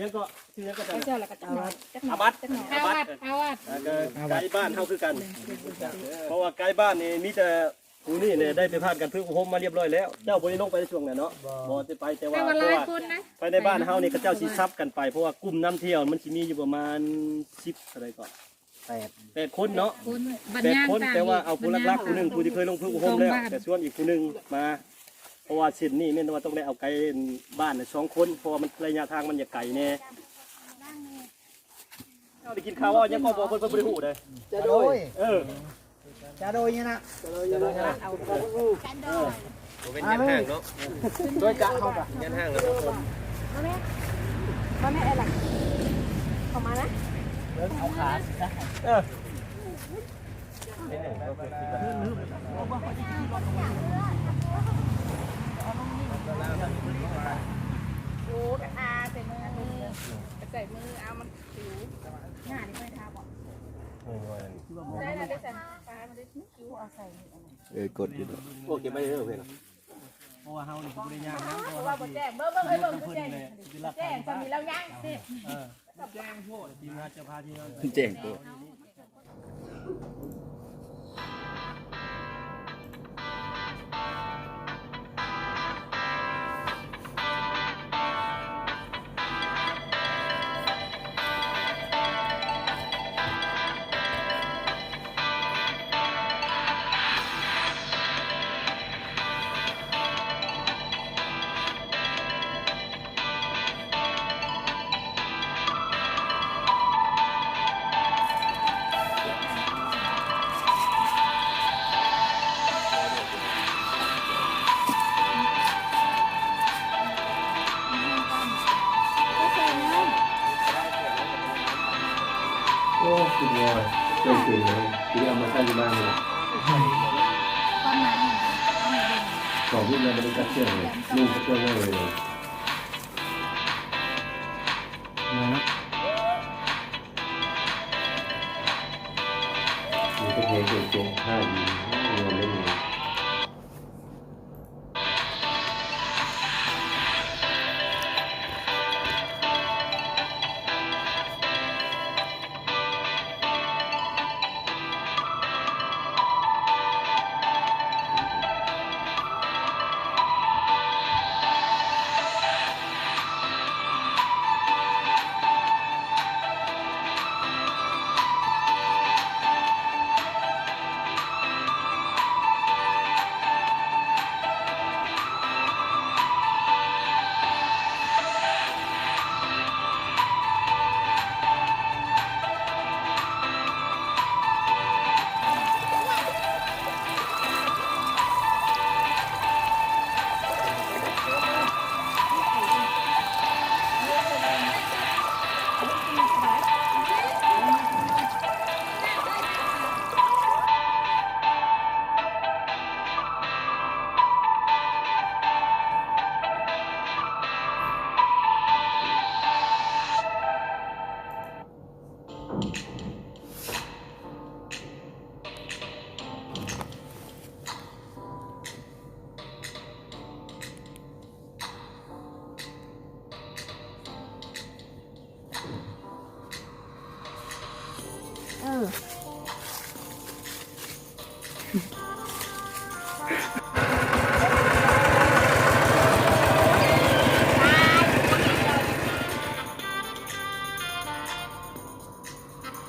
ยังก็ชื่อยังก็จะ เจ้าแล้วก็จักหน่อยจักหน่อย อาบัต อาวัดอาวัด ไกลบ้านเท่าคือกันเพราะว่าไกลบ้านนี่มีแต่ผู้นี่เนี่ยได้ไปผ่านกันพึ่งพรมมาเรียบร้อยแล้วเจ้าบ่ได้ลงไปในช่วงนั้นเนาะบ่ได้ไปแต่ว่า แต่ เพ ว่าห ราะ ลาย ว่า คนนะ ไปในบ้านเฮานี่ก็เจ้าสิซับกันไปเพราะว่ากลุ่มน้ำเที่ยวมันสิมีอยู่ประมาณ10อะไรก่อน8คนเนาะ คนบัญ 8 ญัติ คนแต่ว่าเอาผู้ลักๆผู้หนึงผู้ที่เคยลงพึ่งพรมแล้วแต่ส่วนอีกผู้หนึงมาเพราะว่าเส้นนี้แม่นว่าต้องได้เอาไกลบ้าน2คนเพราะว่ามันระยะทางมันอย่าไกลแน่เจ้าได้กินข้าวว่ายังก็บ่เพิ่นบ่ได้ฮู้เลย จะโดย จะโดยเนี่ยนะ เป็นยันห้างเนาะ โดยจะเขาปะ ยันห้างแล้วทุกคน มาแม่อะไรเข้ามานะ เอาขานะ ดูอาใส่มือเอามันผิวหน้านี่ไม่ทาบอกได้แล้วได้ใส่ฟ้ามันได้ผิวเอาใส่ กดอยู่ โอเคไม่ได้เด้อเพิ่น เพราะว่าเฮานี่บ่ได้ย่างนะ เพราะว่าบ่แจ้งเบิ่งเอ้ยเบิ่งบ่แจ้งแจ้งตอนนี้เราย่างสิ แจ้งโพดทีมงานจะพาที่นั่น แจ้งตัว โอ้คุณวอยเก่งๆเลยที่เอามาตั้งที่บ้านเลย ตอนนั้น สองรุ่นเราไม่ได้จัดเชื่อเลยลูกก็เชื่อไม่เลยมีกระเทียมเก่งๆข้าวดีรวมได้เลย เออ